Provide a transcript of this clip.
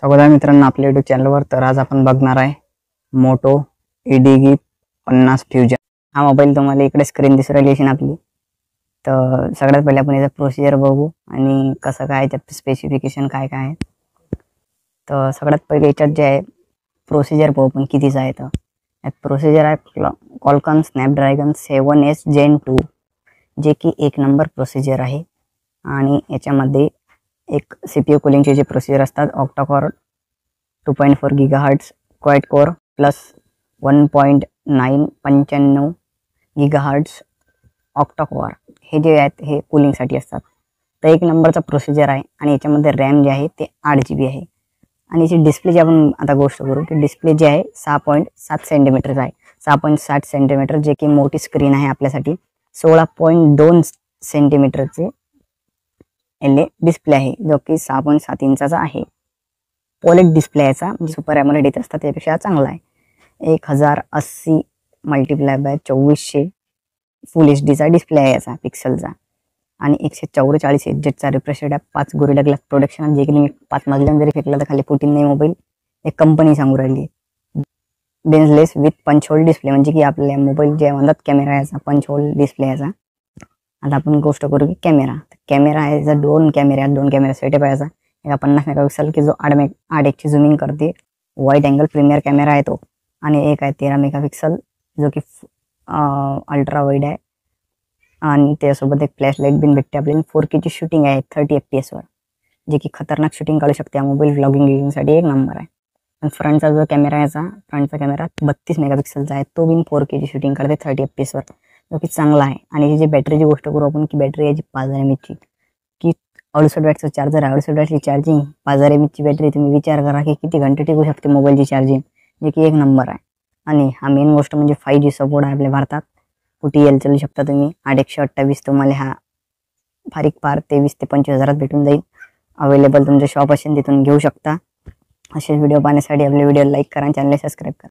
स्वागत आहे मित्रांनो आपल्या YouTube चॅनलवर। तर आज आपण बघणार आहे मोटो EDG 50 फ्युजन। हा मोबाईल तुम्हाला इकडे स्क्रीन दिसू राहिली असेल आपली। तर सगळ्यात पहिले आपण याचा प्रोसिजर बघू आणि कसं काय त्याचे स्पेसिफिकेशन काय काय आहे। तर सगळ्यात पहिले याच्यात जे आहे प्रोसिजर पाहू पण कितीचा आहे। तर यात प्रोसिजर आहे Qualcomm Snapdragon 7S Gen 2 जे की एक नंबर प्रोसिजर आहे। आणि याच्यामध्ये एक CPU कूलिंगचे जे प्रोसिजर असतात octa core 2.4 GHz quad core plus 1.995 GHz octa core हे जे आहेत हे कूलिंगसाठी असतात। तर एक नंबरचा प्रोसिजर आहे आणि याच्यामध्ये रॅम जे आहे ते 8 GB आहे। आणि याची डिस्प्ले जे आपण आता गोष्ट करू की डिस्प्ले जे आहे 6.7 सेंटीमीटरचा आहे। 6.7 सेंटीमीटर जे की मोठी स्क्रीन आहे आपल्यासाठी। 16.2 सेंटीमीटरचे डिस्प्ले आहे जो की 6.7 इंचाचा आहे। OLED डिस्प्ले याचा म्हणजे सुपर AMOLED येत असतात त्यापेक्षा चांगला आहे। 1080 मल्टिप्लाय बाय 2400 फुल HD चा डिस्प्ले आहे याचा पिक्सलचा। आणि 144 Hz चा रिफ्रेश रेट आहे। 5 गोरिल्ला ग्लास प्रोडक्शन जे की तुम्ही 5 मजल्यावर जरी फेकला तर खाली फुटीन नाही मोबाईल। एक कंपनी सांगू राहिली बेंचलेस विथ पंच होल डिस्प्ले म्हणजे की आपल्या मोबाईल जे म्हणतात कॅमेरा याचा पंच होल डिस्प्ले याचा। आता आपण गोष्ट करू की कॅमेरा आहे जो दोन कॅमेरा सेटअप आहे याचा। एक 50 मेगापिक्सल की जो 8x ची झूमिंग करते वाइड एंगल प्रीमियर कॅमेरा आहे तो। आणि एक आहे 13 मेगापिक्सल जो की अल्ट्रा वाइड आहे। आणि त्यासोबत एक फ्लॅश लाईट बिन भेटते आपल्याला। 4K ची शूटिंग आहे 30 FPS वर जे की खतरनाक शूटिंग काढू शकते मोबाईल व्लॉगिंग साठी एक नंबर आहे। आणि फ्रंटचा जो कॅमेरा आहे याचा फ्रंटचा कॅमेरा 32 मेगापिक्सलचा आहे तो बिन 4K ची शूटिंग करते 30 FPS वर जो की चांगला आहे। आणि जी बॅटरीची गोष्ट करू आपण की बॅटरी याची 5000 mAh ची की 68 वॅटचं चार्जर आहे। 68 वॅटची चार्जिंग 5000 mAh ची बॅटरी तुम्ही विचार करा की किती घंटे टिकू शकते मोबाईलची चार्जिंग जे की एक नंबर आहे। आणि हा मेन गोष्ट म्हणजे 5G सपोर्ट आहे आपल्या भारतात। कुठेही चालू शकता तुम्ही। 8/128 तुम्हाला हा फार 23 ते 25 हजारात भेटून जाईल। अवेलेबल तुमचे शॉप असेल तिथून घेऊ शकता। असे व्हिडिओ पाहण्यासाठी आपले व्हिडिओ लाईक करा आणि चॅनल सबस्क्राइब करा।